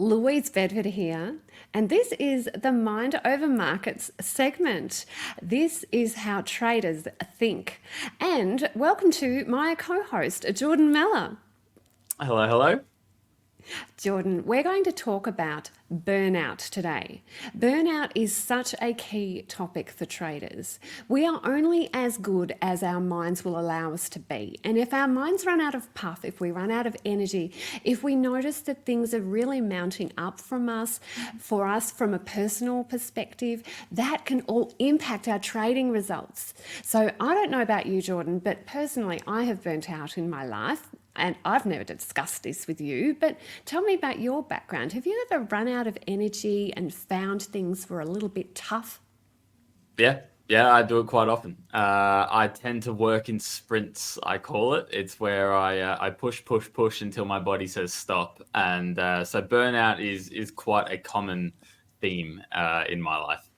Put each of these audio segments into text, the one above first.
Louise Bedford here, and this is the Mind Over Markets segment. This is how traders think. And welcome to my co-host, Jordan Meller. Hello, hello. Jordan, we're going to talk about burnout today. Burnout is such a key topic for traders. We are only as good as our minds will allow us to be. And if our minds run out of puff, if we run out of energy, if we notice that things are really mounting up for us from a personal perspective, that can all impact our trading results. So I don't know about you, Jordan, but personally, I have burnt out in my life. And I've never discussed this with you, but tell me about your background. Have you ever run out of energy and found things were a little bit tough? Yeah, I do it quite often. I tend to work in sprints, I call it. It's where I push, push, push until my body says stop. And so burnout is quite a common theme in my life.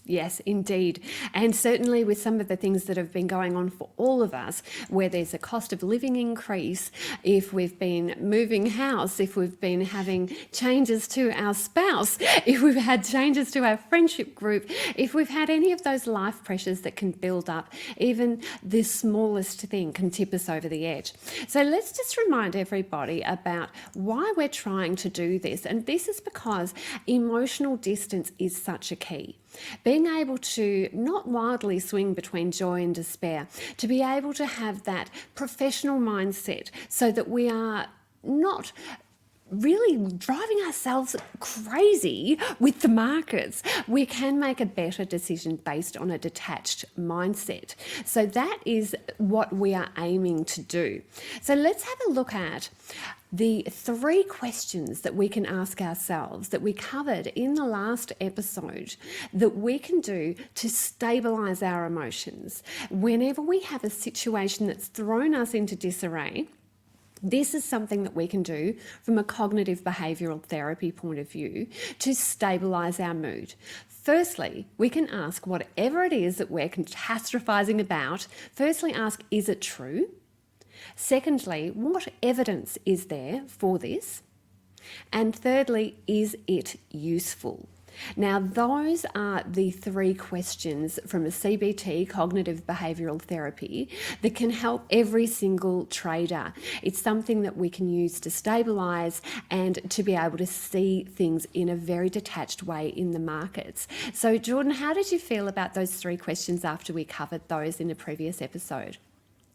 Yes, indeed. And certainly with some of the things that have been going on for all of us, where there's a cost of living increase, if we've been moving house, if we've been having changes to our spouse, if we've had changes to our friendship group, if we've had any of those life pressures that can build up, even the smallest thing can tip us over the edge. So let's just remind everybody about why we're trying to do this. And this is because emotional distance is such a key. Being able to not wildly swing between joy and despair, to be able to have that professional mindset so that we are not really driving ourselves crazy with the markets. We can make a better decision based on a detached mindset. So that is what we are aiming to do. So let's have a look at the 3 questions that we can ask ourselves that we covered in the last episode that we can do to stabilize our emotions. Whenever we have a situation that's thrown us into disarray, this is something that we can do from a cognitive behavioural therapy point of view to stabilise our mood. Firstly, we can ask whatever it is that we're catastrophizing about. Firstly, ask, is it true? Secondly, what evidence is there for this? And thirdly, is it useful? Now, those are the 3 questions from a CBT, cognitive behavioural therapy, that can help every single trader. It's something that we can use to stabilise and to be able to see things in a very detached way in the markets. So, Jordan, how did you feel about those 3 questions after we covered those in a previous episode?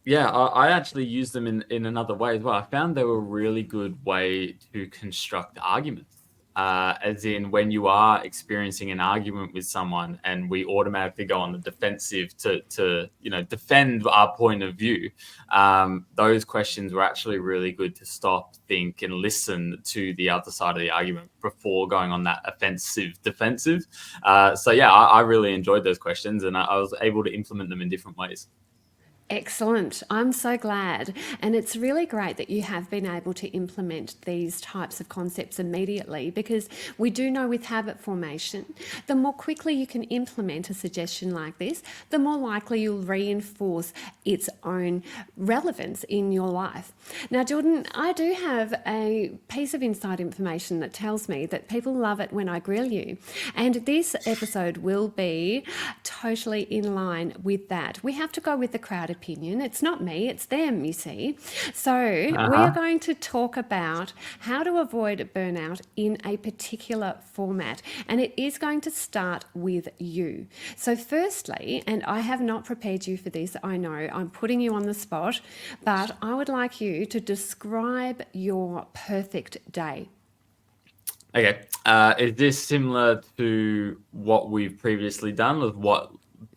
Yeah, I actually use them in another way as well. I found they were a really good way to construct arguments. As in, when you are experiencing an argument with someone and we automatically go on the defensive to defend our point of view, those questions were actually really good to stop, think, and listen to the other side of the argument before going on that offensive defensive. So yeah, I really enjoyed those questions, and I was able to implement them in different ways. Excellent. I'm so glad. And it's really great that you have been able to implement these types of concepts immediately, because we do know with habit formation, the more quickly you can implement a suggestion like this, the more likely you'll reinforce its own relevance in your life. Now, Jordan, I do have a piece of inside information that tells me that people love it when I grill you. And this episode will be totally in line with that. We have to go with the crowd opinion. It's not me, it's them, you see. So we are going to talk about how to avoid burnout in a particular format, and it is going to start with you. So firstly, and I have not prepared you for this, I know I'm putting you on the spot, but I would like you to describe your perfect day. Okay. Is this similar to what we've previously done with what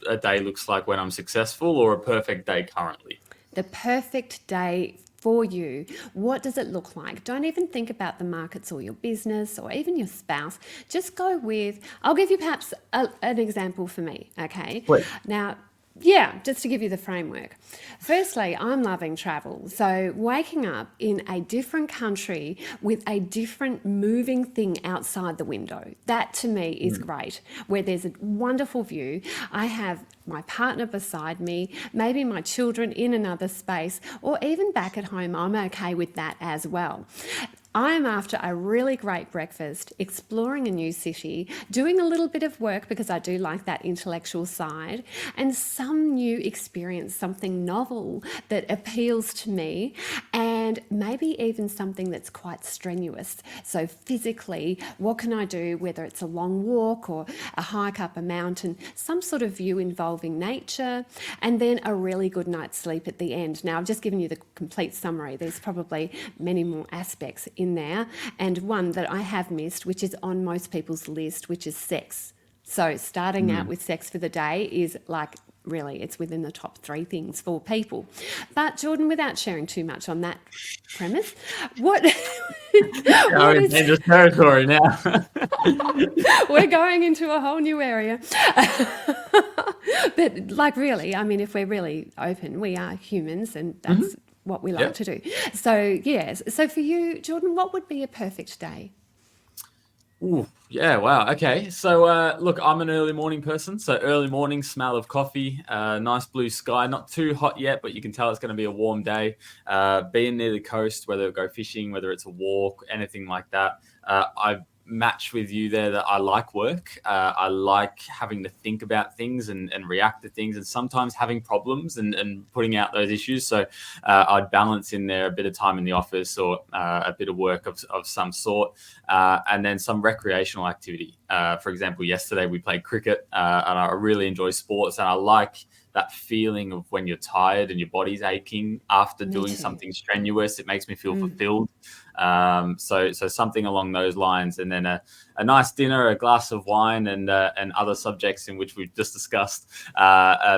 a day looks like when I'm successful, or a perfect day currently? The perfect day for you. What does it look like? Don't even think about the markets or your business or even your spouse. Just go with, I'll give you perhaps an example for me, okay? Wait. Now, yeah, just to give you the framework. Firstly, I'm loving travel. So waking up in a different country with a different moving thing outside the window, that to me is great, where there's a wonderful view. I have my partner beside me, maybe my children in another space, or even back at home, I'm okay with that as well. I'm after a really great breakfast, exploring a new city, doing a little bit of work because I do like that intellectual side, and some new experience, something novel that appeals to me, and maybe even something that's quite strenuous. So, physically, what can I do, whether it's a long walk or a hike up a mountain, some sort of view involving nature, and then a really good night's sleep at the end. Now, I've just given you the complete summary. There's probably many more aspects in there, and one that I have missed, which is on most people's list, which is sex. So starting out Mm. with sex for the day is like, really, it's within the top three things for people. But Jordan, without sharing too much on that premise, what Oh, what in is dangerous territory now. we're going into a whole new area. But like, really, I mean, if we're really open, we are humans, and Mhm. that's what we like Yep. to do. So yes, so for you, Jordan, what would be a perfect day? Ooh, yeah, wow. Okay. So, look, I'm an early morning person. So, early morning, smell of coffee, nice blue sky, not too hot yet, but you can tell it's going to be a warm day. Being near the coast, whether it go fishing, whether it's a walk, anything like that. I match with you there that I like work. I like having to think about things and react to things and sometimes having problems and putting out those issues. So, I'd balance in there a bit of time in the office or a bit of work of some sort and then some recreational activity. For example, yesterday we played cricket, and I really enjoy sports, and I like that feeling of when you're tired and your body's aching after Me doing too. something strenuous. It makes me feel Mm. fulfilled. So something along those lines, and then a nice dinner, a glass of wine, and other subjects in which we've just discussed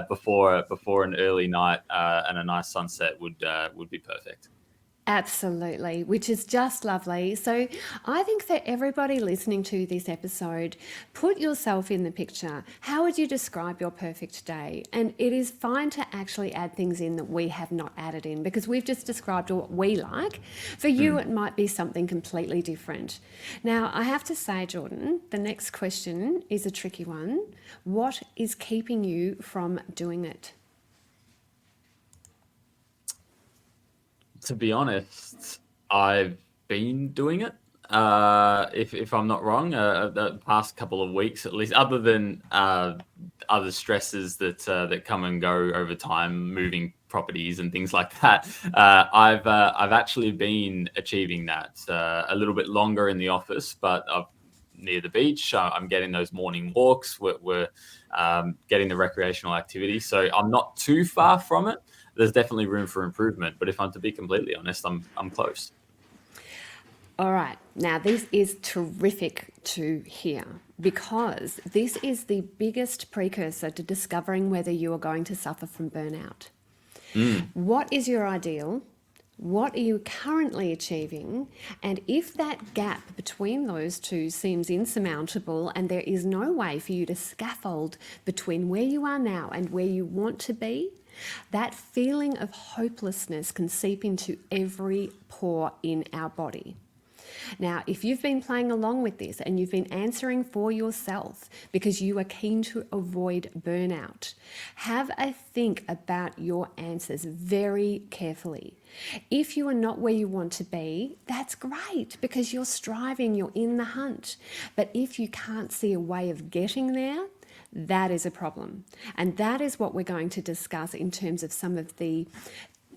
before an early night and a nice sunset would be perfect. Absolutely, which is just lovely. So, I think for everybody listening to this episode, put yourself in the picture. How would you describe your perfect day? And it is fine to actually add things in that we have not added in because we've just described what we like. For you, Mm. it might be something completely different. Now, I have to say, Jordan, the next question is a tricky one. What is keeping you from doing it? To be honest, I've been doing it. If I'm not wrong, the past couple of weeks at least, other than other stresses that come and go over time, moving properties and things like that, I've actually been achieving that a little bit longer in the office, but I've near the beach. I'm getting those morning walks. We're getting the recreational activity, so I'm not too far from it. There's definitely room for improvement, but if I'm to be completely honest, I'm close. All right, now this is terrific to hear because this is the biggest precursor to discovering whether you are going to suffer from burnout. Mm. What is your ideal? What are you currently achieving? And if that gap between those two seems insurmountable and there is no way for you to scaffold between where you are now and where you want to be, that feeling of hopelessness can seep into every pore in our body. Now, if you've been playing along with this and you've been answering for yourself because you are keen to avoid burnout, have a think about your answers very carefully. If you are not where you want to be, that's great because you're striving, you're in the hunt. But if you can't see a way of getting there, that is a problem. And that is what we're going to discuss in terms of some of the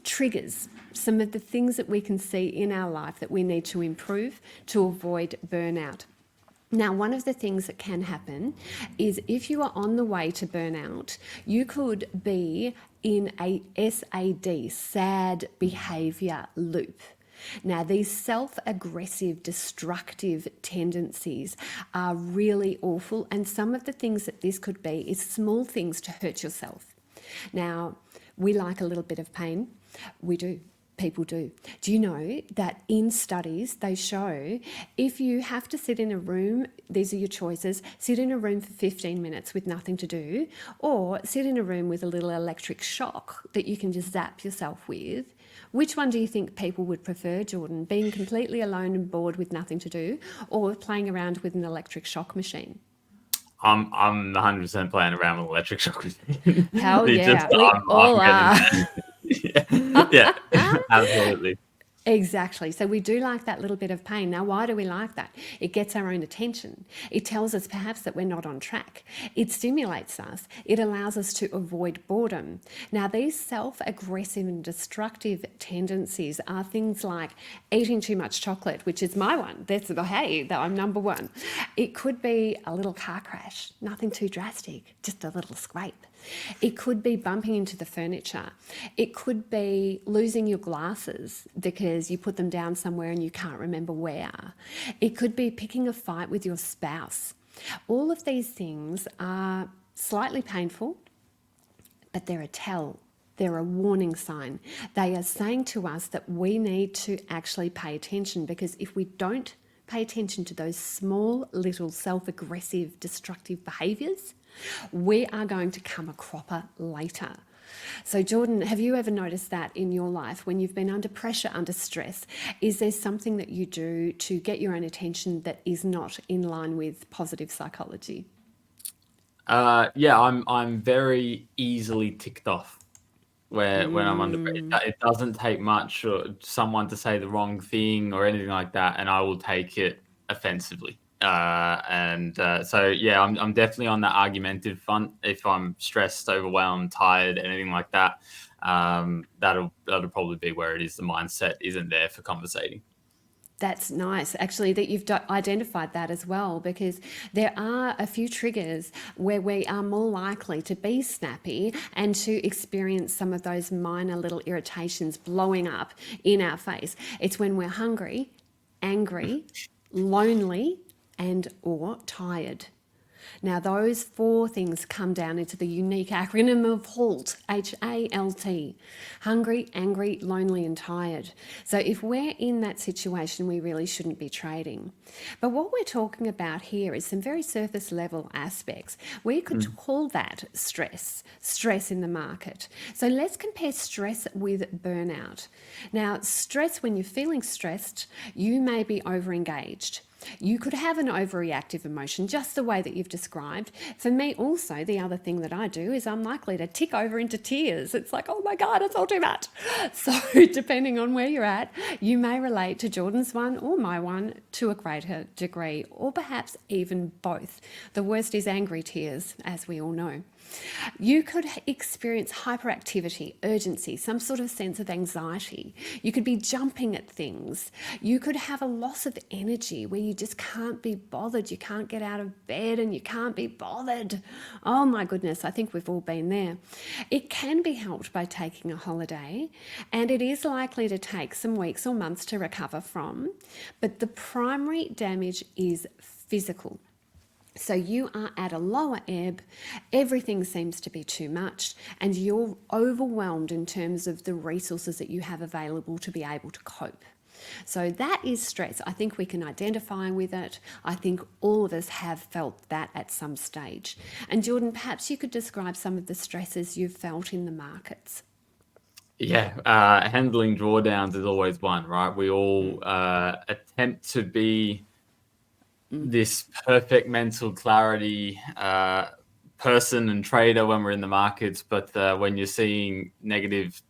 triggers, some of the things that we can see in our life that we need to improve to avoid burnout. Now, one of the things that can happen is if you are on the way to burnout, you could be in a S.A.D, sad behavior loop. Now, these self aggressive, destructive tendencies are really awful, and some of the things that this could be is small things to hurt yourself. Now, we like a little bit of pain. We do. People do. Do you know that in studies they show if you have to sit in a room, these are your choices, sit in a room for 15 minutes with nothing to do, or sit in a room with a little electric shock that you can just zap yourself with. Which one do you think people would prefer, Jordan? Being completely alone and bored with nothing to do, or playing around with an electric shock machine? I'm 100% playing around with electric shock machine. Hell It's just yeah, we I'm all getting are. there. Yeah, yeah, absolutely. Exactly. So we do like that little bit of pain. Now, why do we like that? It gets our own attention. It tells us perhaps that we're not on track. It stimulates us. It allows us to avoid boredom. Now, these self-aggressive and destructive tendencies are things like eating too much chocolate, which is my one. Hey, I'm number one. It could be a little car crash, nothing too drastic, just a little scrape. It could be bumping into the furniture. It could be losing your glasses because you put them down somewhere and you can't remember where. It could be picking a fight with your spouse. All of these things are slightly painful, but they're a tell. They're a warning sign. They are saying to us that we need to actually pay attention, because if we don't pay attention to those small little self-aggressive destructive behaviours, we are going to come a cropper later. So Jordan, have you ever noticed that in your life when you've been under pressure, under stress? Is there something that you do to get your own attention that is not in line with positive psychology? Yeah, I'm very easily ticked off where when I'm under pressure. It doesn't take much or someone to say the wrong thing or anything like that, and I will take it offensively. So yeah, I'm definitely on that argumentative front. If I'm stressed, overwhelmed, tired, anything like that, that'll probably be where it is. The mindset isn't there for conversating. That's nice, actually, that you've identified that as well, because there are a few triggers where we are more likely to be snappy and to experience some of those minor little irritations blowing up in our face. It's when we're hungry, angry, lonely, and or tired. Now, those four things come down into the unique acronym of HALT, HALT: hungry, angry, lonely, and tired. So, if we're in that situation, we really shouldn't be trading. But what we're talking about here is some very surface level aspects. We could call that stress in the market. So, let's compare stress with burnout. Now, stress, when you're feeling stressed, you may be overengaged. You could have an overreactive emotion, just the way that you've described. For me, also, the other thing that I do is I'm likely to tick over into tears. It's like, oh my God, it's all too much. So, depending on where you're at, you may relate to Jordan's one or my one to a greater degree, or perhaps even both. The worst is angry tears, as we all know. You could experience hyperactivity, urgency, some sort of sense of anxiety. You could be jumping at things. You could have a loss of energy where you just can't be bothered. You can't get out of bed and you can't be bothered. Oh my goodness, I think we've all been there. It can be helped by taking a holiday, and it is likely to take some weeks or months to recover from, but the primary damage is physical. So you are at a lower ebb, everything seems to be too much, and you're overwhelmed in terms of the resources that you have available to be able to cope. So that is stress. I think we can identify with it. I think all of us have felt that at some stage. And Jordan, perhaps you could describe some of the stresses you've felt in the markets. Yeah, handling drawdowns is always one, right? We all attempt to be this perfect mental clarity person and trader when we're in the markets, but when you're seeing negative,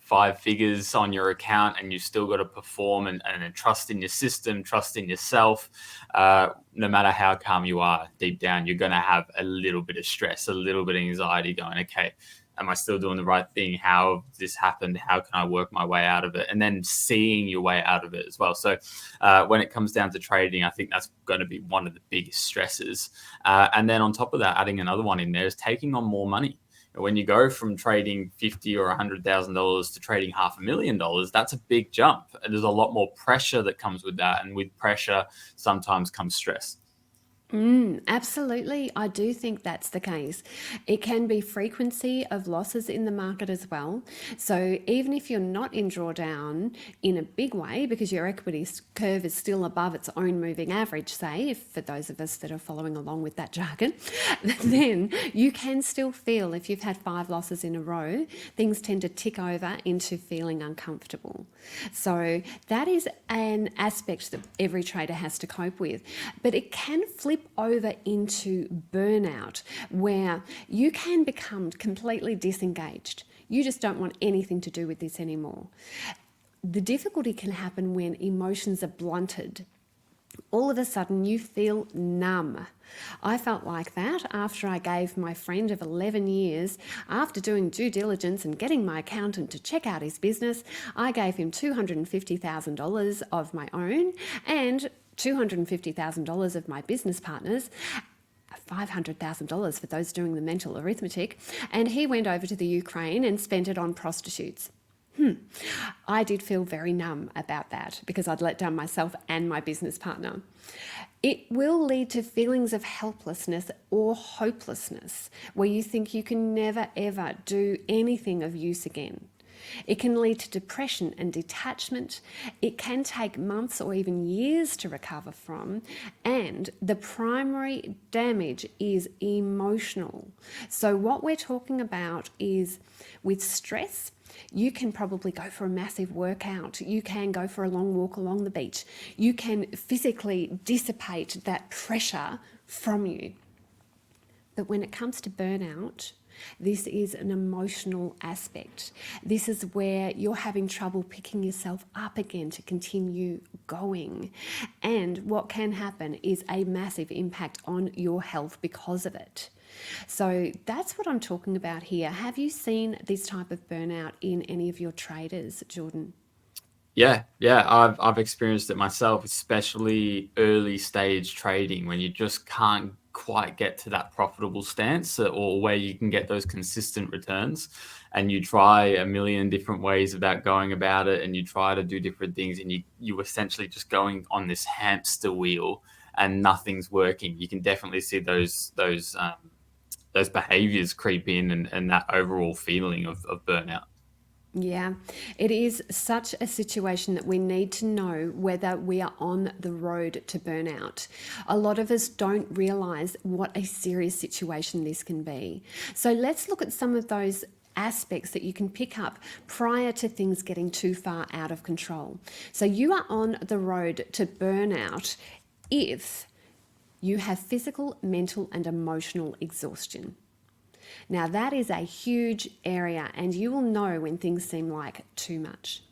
five figures on your account and you still got to perform and trust in your system, trust in yourself, no matter how calm you are deep down, you're going to have a little bit of stress, a little bit of anxiety going, okay, am I still doing the right thing? How has this happened? How can I work my way out of it? And then seeing your way out of it as well. So when it comes down to trading, I think that's going to be one of the biggest stresses. And then on top of that, adding another one in there is taking on more money. When you go from trading $50,000 or $100,000 to trading $500,000, that's a big jump. And there's a lot more pressure that comes with that. And with pressure, sometimes comes stress. Absolutely. I do think that's the case. It can be frequency of losses in the market as well. So even if you're not in drawdown in a big way, because your equity curve is still above its own moving average, say, for those of us that are following along with that jargon, then you can still feel, if you've had 5 losses in a row, things tend to tick over into feeling uncomfortable. So that is an aspect that every trader has to cope with. But it can flip over into burnout, where you can become completely disengaged. You just don't want anything to do with this anymore. The difficulty can happen when emotions are blunted. All of a sudden you feel numb. I felt like that after I gave my friend of 11 years, after doing due diligence and getting my accountant to check out his business, I gave him $250,000 of my own and $250,000 of my business partner's, $500,000 for those doing the mental arithmetic, and he went over to the Ukraine and spent it on prostitutes. I did feel very numb about that because I'd let down myself and my business partner. It will lead to feelings of helplessness or hopelessness where you think you can never ever do anything of use again. It can lead to depression and detachment. It can take months or even years to recover from. And the primary damage is emotional. So what we're talking about is with stress, you can probably go for a massive workout. You can go for a long walk along the beach. You can physically dissipate that pressure from you. But when it comes to burnout, this is an emotional aspect. This is where you're having trouble picking yourself up again to continue going. And what can happen is a massive impact on your health because of it. So that's what I'm talking about here. Have you seen this type of burnout in any of your traders, Jordan? Yeah, I've experienced it myself, especially early stage trading when you just can't quite get to that profitable stance or where you can get those consistent returns, and you try a million different ways about going about it, and you try to do different things, and you essentially just going on this hamster wheel and nothing's working. You can definitely see those behaviors creep in, and that overall feeling of burnout. Yeah, it is such a situation that we need to know whether we are on the road to burnout. A lot of us don't realize what a serious situation this can be. So let's look at some of those aspects that you can pick up prior to things getting too far out of control. So you are on the road to burnout if you have physical, mental, and emotional exhaustion. Now, that is a huge area, and you will know when things seem like too much.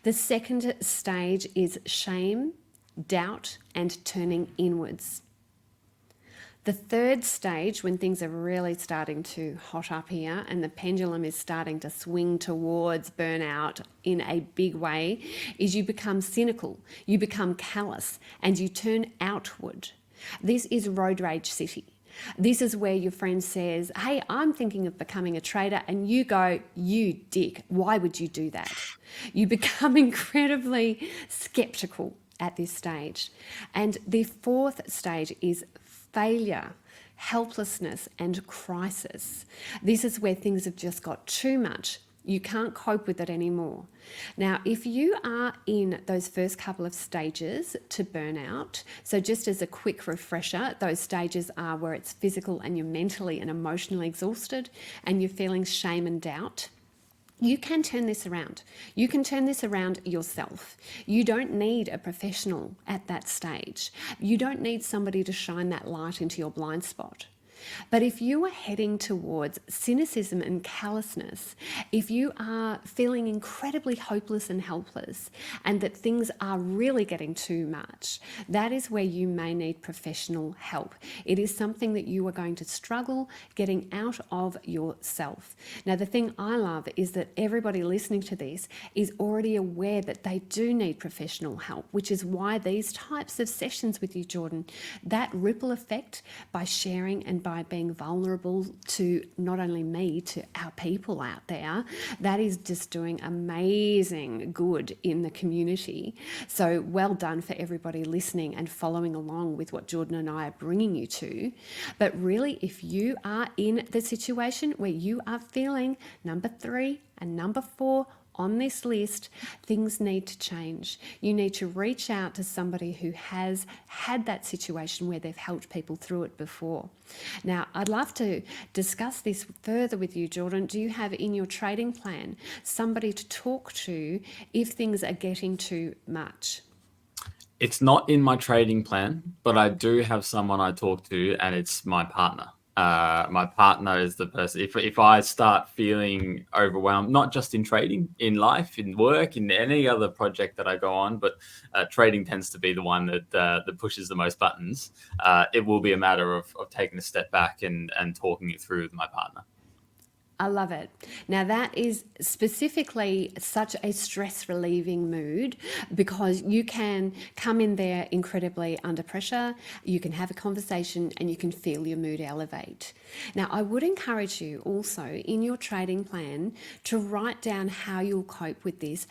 The second stage is shame, doubt, and turning inwards. The third stage, when things are really starting to hot up here and the pendulum is starting to swing towards burnout in a big way, is you become cynical, you become callous, and you turn outward. This is road rage city. This is where your friend says, hey, I'm thinking of becoming a trader, and you go, you dick, why would you do that? You become incredibly skeptical at this stage. And the fourth stage is failure, helplessness, and crisis. This is where things have just got too much. You can't cope with it anymore. Now, if you are in those first couple of stages to burnout, so just as a quick refresher, those stages are where it's physical and you're mentally and emotionally exhausted and you're feeling shame and doubt. You can turn this around. You can turn this around yourself. You don't need a professional at that stage. You don't need somebody to shine that light into your blind spot. But if you are heading towards cynicism and callousness, if you are feeling incredibly hopeless and helpless, and that things are really getting too much, that is where you may need professional help. It is something that you are going to struggle getting out of yourself. Now, the thing I love is that everybody listening to this is already aware that they do need professional help, which is why these types of sessions with you, Jordan, that ripple effect by sharing and by being vulnerable to not only me, to our people out there, that is just doing amazing good in the community. So well done for everybody listening and following along with what Jordan and I are bringing you to. But really, if you are in the situation where you are feeling number 3 and number 4 on this list, things need to change. You need to reach out to somebody who has had that situation where they've helped people through it before. Now, I'd love to discuss this further with you, Jordan. Do you have in your trading plan somebody to talk to if things are getting too much? It's not in my trading plan, but I do have someone I talk to, and it's my partner. My partner is the person. If I start feeling overwhelmed, not just in trading, in life, in work, in any other project that I go on, but trading tends to be the one that pushes the most buttons. It will be a matter of taking a step back and talking it through with my partner. I love it. Now, that is specifically such a stress relieving mood because you can come in there incredibly under pressure, you can have a conversation, and you can feel your mood elevate. Now, I would encourage you also in your trading plan to write down how you'll cope with this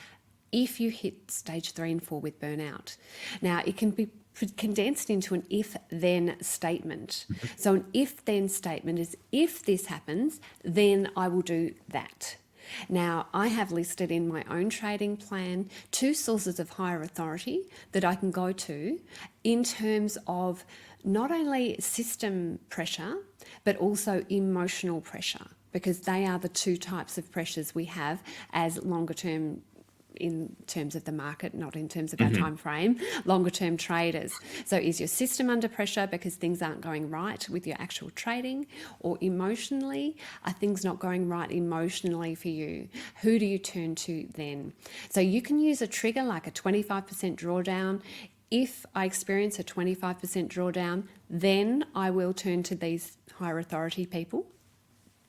if you hit stage 3 and 4 with burnout. Now, it can be condensed into an if-then statement. So an if-then statement is if this happens, then I will do that. Now, I have listed in my own trading plan 2 sources of higher authority that I can go to in terms of not only system pressure, but also emotional pressure, because they are the 2 types of pressures we have as longer term, in terms of the market, not in terms of our time frame, longer term traders. So is your system under pressure because things aren't going right with your actual trading, or emotionally, are things not going right emotionally for you? Who do you turn to then? So you can use a trigger like a 25% drawdown. If I experience a 25% drawdown, then I will turn to these higher authority people.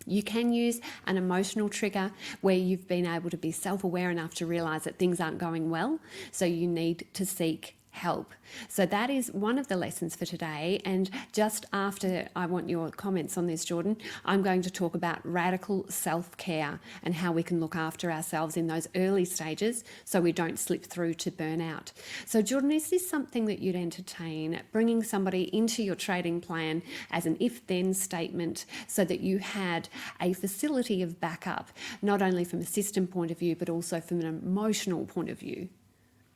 You can use an emotional trigger where you've been able to be self-aware enough to realize that things aren't going well, so you need to seek help. So that is one of the lessons for today. And just after I want your comments on this, Jordan, I'm going to talk about radical self-care and how we can look after ourselves in those early stages so we don't slip through to burnout. So Jordan, is this something that you'd entertain, bringing somebody into your trading plan as an if-then statement so that you had a facility of backup, not only from a system point of view, but also from an emotional point of view?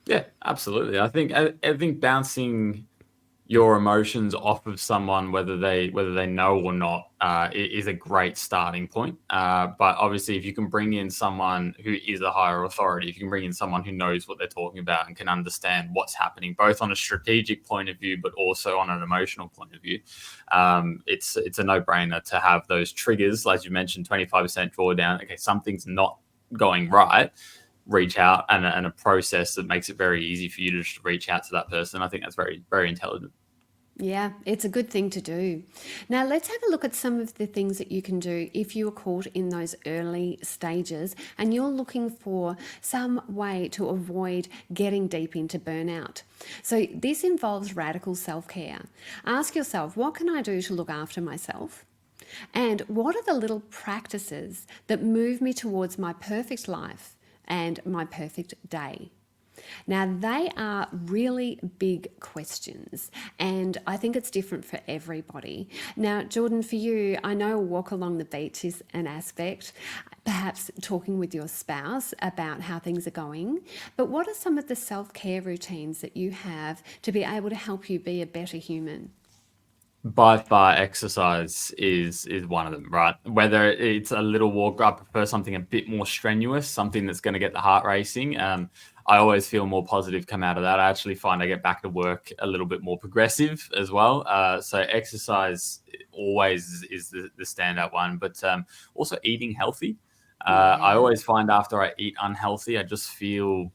Yeah, absolutely. I think bouncing your emotions off of someone, whether they know or not, is a great starting point. But obviously, if you can bring in someone who is a higher authority, if you can bring in someone who knows what they're talking about and can understand what's happening, both on a strategic point of view, but also on an emotional point of view, it's a no-brainer to have those triggers, as you mentioned, 25% drawdown. Okay, something's not going right. Reach out, and a process that makes it very easy for you to just reach out to that person. I think that's very, very intelligent. Yeah, it's a good thing to do. Now, let's have a look at some of the things that you can do if you are caught in those early stages and you're looking for some way to avoid getting deep into burnout. So, this involves radical self care. Ask yourself, what can I do to look after myself? And what are the little practices that move me towards my perfect life and my perfect day? Now, they are really big questions, and I think it's different for everybody. Now, Jordan, for you, I know a walk along the beach is an aspect, perhaps talking with your spouse about how things are going. But what are some of the self care routines that you have to be able to help you be a better human? By far, exercise is one of them, right? Whether it's a little walk, I prefer something a bit more strenuous, something that's going to get the heart racing. I always feel more positive come out of that. I actually find I get back to work a little bit more progressive as well. So exercise always is the standout one, but also eating healthy. I Yeah. always find after I eat unhealthy, I just feel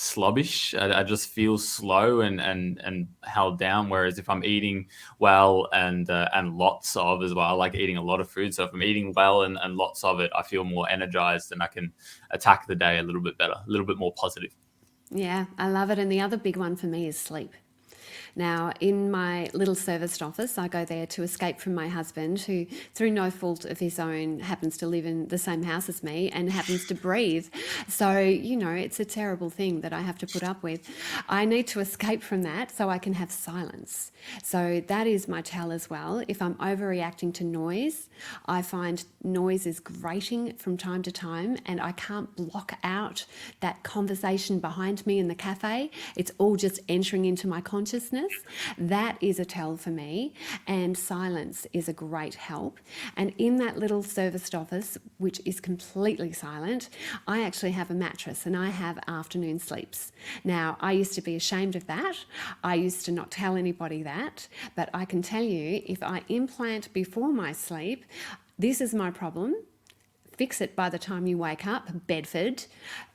sluggish. I just feel slow and held down. Whereas if I'm eating well and lots of as well, I like eating a lot of food. So if I'm eating well and lots of it, I feel more energized and I can attack the day a little bit better, a little bit more positive. Yeah, I love it. And the other big one for me is sleep. Now, in my little serviced office, I go there to escape from my husband, who, through no fault of his own, happens to live in the same house as me and happens to breathe. So, it's a terrible thing that I have to put up with. I need to escape from that so I can have silence. So, that is my tell as well. If I'm overreacting to noise, I find noise is grating from time to time, and I can't block out that conversation behind me in the cafe. It's all just entering into my consciousness. stillness, that is a tell for me. And silence is a great help. And in that little serviced office, which is completely silent, I actually have a mattress and I have afternoon sleeps. Now, I used to be ashamed of that. I used to not tell anybody that, but I can tell you, if I implant before my sleep, this is my problem. Fix it by the time you wake up, Bedford,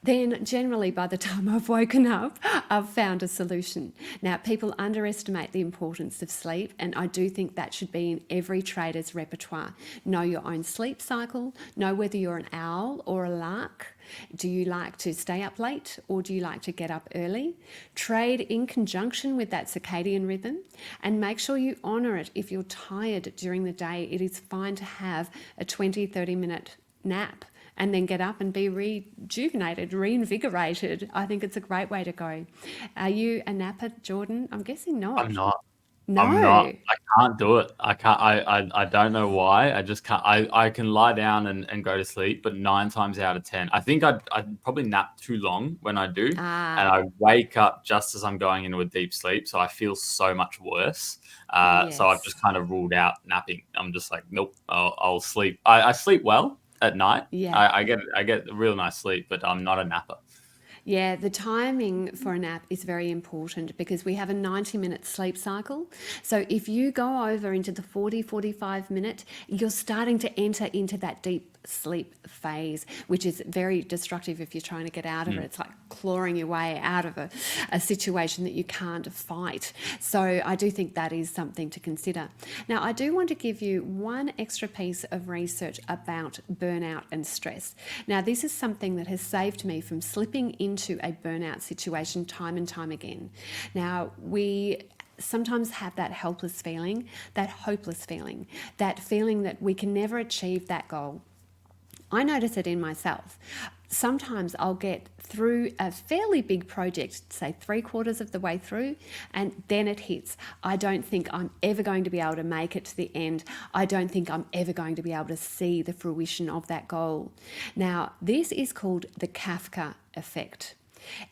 then generally by the time I've woken up, I've found a solution. Now, people underestimate the importance of sleep, and I do think that should be in every trader's repertoire. Know your own sleep cycle, know whether you're an owl or a lark. Do you like to stay up late or do you like to get up early? Trade in conjunction with that circadian rhythm, and make sure you honour it. If you're tired during the day, it is fine to have a 20-30 minute nap and then get up and be rejuvenated, reinvigorated. I think it's a great way to go. Are you a napper, Jordan? I'm guessing I'm not. not. I'm not. No. I can't do it. I can't. I don't know why. I just can't. I can lie down and go to sleep, but 9 times out of 10, I think I'd probably nap too long when I do, and Ah, I wake up just as I'm going into a deep sleep, so I feel so much worse. So I've yes. just kind of ruled out napping. I'm just like, nope. I'll sleep. I sleep well at night. Yeah. I get a real nice sleep, but I'm not a napper. Yeah, the timing for a nap is very important because we have a 90-minute sleep cycle. So if you go over into the 40-45 minute, you're starting to enter into that deep sleep phase, which is very destructive if you're trying to get out of it. Mm. It's like clawing your way out of a situation that you can't fight. So I do think that is something to consider. Now, I do want to give you one extra piece of research about burnout and stress. Now, this is something that has saved me from slipping into a burnout situation time and time again. Now, we sometimes have that helpless feeling, that hopeless feeling, that feeling that we can never achieve that goal. I notice it in myself. Sometimes I'll get through a fairly big project, say 3/4 of the way through, and then it hits. I don't think I'm ever going to be able to make it to the end. I don't think I'm ever going to be able to see the fruition of that goal. Now, this is called the Kafka effect.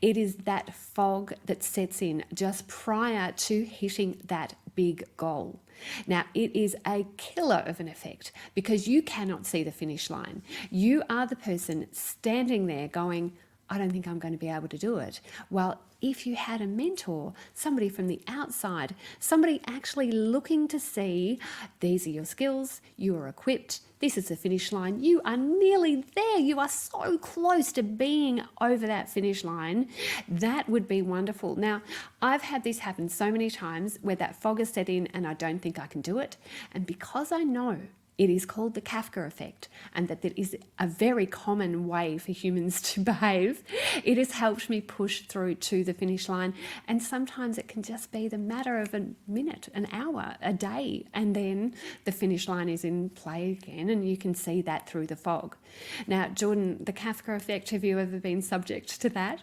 It is that fog that sets in just prior to hitting that big goal. Now, it is a killer of an effect because you cannot see the finish line. You are the person standing there going, I don't think I'm going to be able to do it. Well, if you had a mentor, somebody from the outside, somebody actually looking to see, these are your skills, you are equipped, this is the finish line, you are nearly there, you are so close to being over that finish line, that would be wonderful. Now, I've had this happen so many times where that fog has set in and I don't think I can do it. And because I know it is called the Kafka effect, and that is a very common way for humans to behave. It has helped me push through to the finish line, and sometimes it can just be the matter of a minute, an hour, a day, and then the finish line is in play again, and you can see that through the fog. Now, Jordan, the Kafka effect, have you ever been subject to that?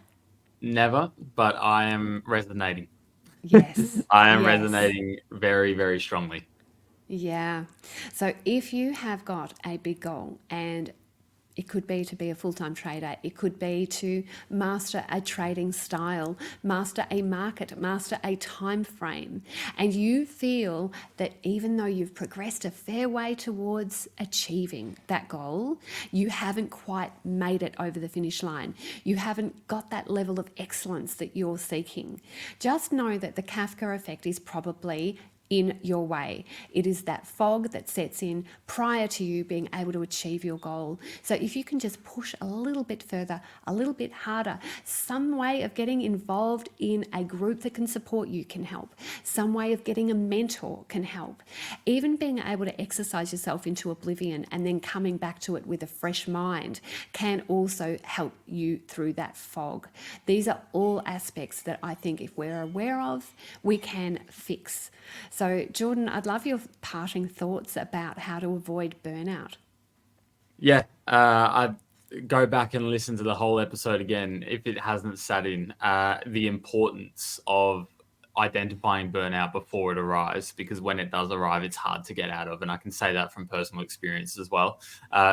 Never, but I am resonating. Yes, I am yes. resonating very, very strongly. Yeah. So if you have got a big goal, and it could be to be a full-time trader, it could be to master a trading style, master a market, master a time frame, and you feel that even though you've progressed a fair way towards achieving that goal, you haven't quite made it over the finish line. You haven't got that level of excellence that you're seeking. Just know that the Kafka effect is probably in your way. It is that fog that sets in prior to you being able to achieve your goal. So if you can just push a little bit further, a little bit harder, some way of getting involved in a group that can support you can help. Some way of getting a mentor can help. Even being able to exercise yourself into oblivion and then coming back to it with a fresh mind can also help you through that fog. These are all aspects that I think if we're aware of, we can fix. So, Jordan, I'd love your parting thoughts about how to avoid burnout. Yeah, I'd go back and listen to the whole episode again if it hasn't sat in. The importance of identifying burnout before it arrives, because when it does arrive, it's hard to get out of. And I can say that from personal experience as well.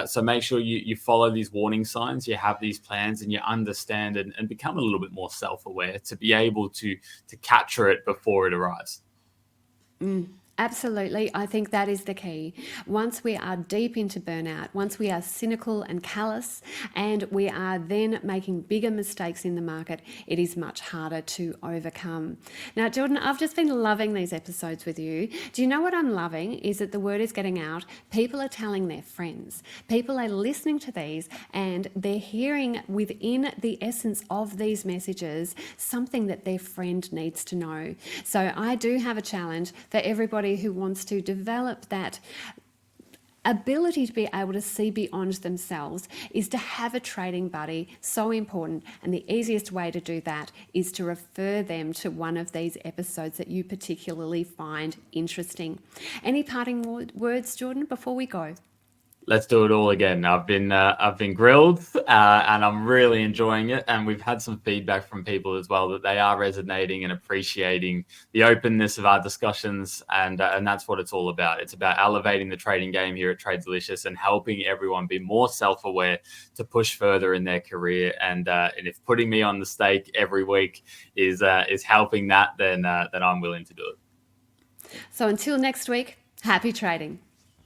So make sure you follow these warning signs, you have these plans, and you understand and become a little bit more self-aware to be able to capture it before it arrives. Absolutely. I think that is the key. Once we are deep into burnout, once we are cynical and callous, and we are then making bigger mistakes in the market, it is much harder to overcome. Now, Jordan, I've just been loving these episodes with you. Do you know what I'm loving is that the word is getting out. People are telling their friends. People are listening to these and they're hearing within the essence of these messages something that their friend needs to know. So I do have a challenge for everybody who wants to develop that ability to be able to see beyond themselves, is to have a trading buddy. So important. And the easiest way to do that is to refer them to one of these episodes that you particularly find interesting. Any parting words, Jordan, before we go? Let's do it all again. I've been grilled, and I'm really enjoying it. And we've had some feedback from people as well that they are resonating and appreciating the openness of our discussions, and that's what it's all about. It's about elevating the trading game here at TradeDelicious and helping everyone be more self-aware to push further in their career. And if putting me on the stake every week is helping that, then I'm willing to do it. So until next week, happy trading.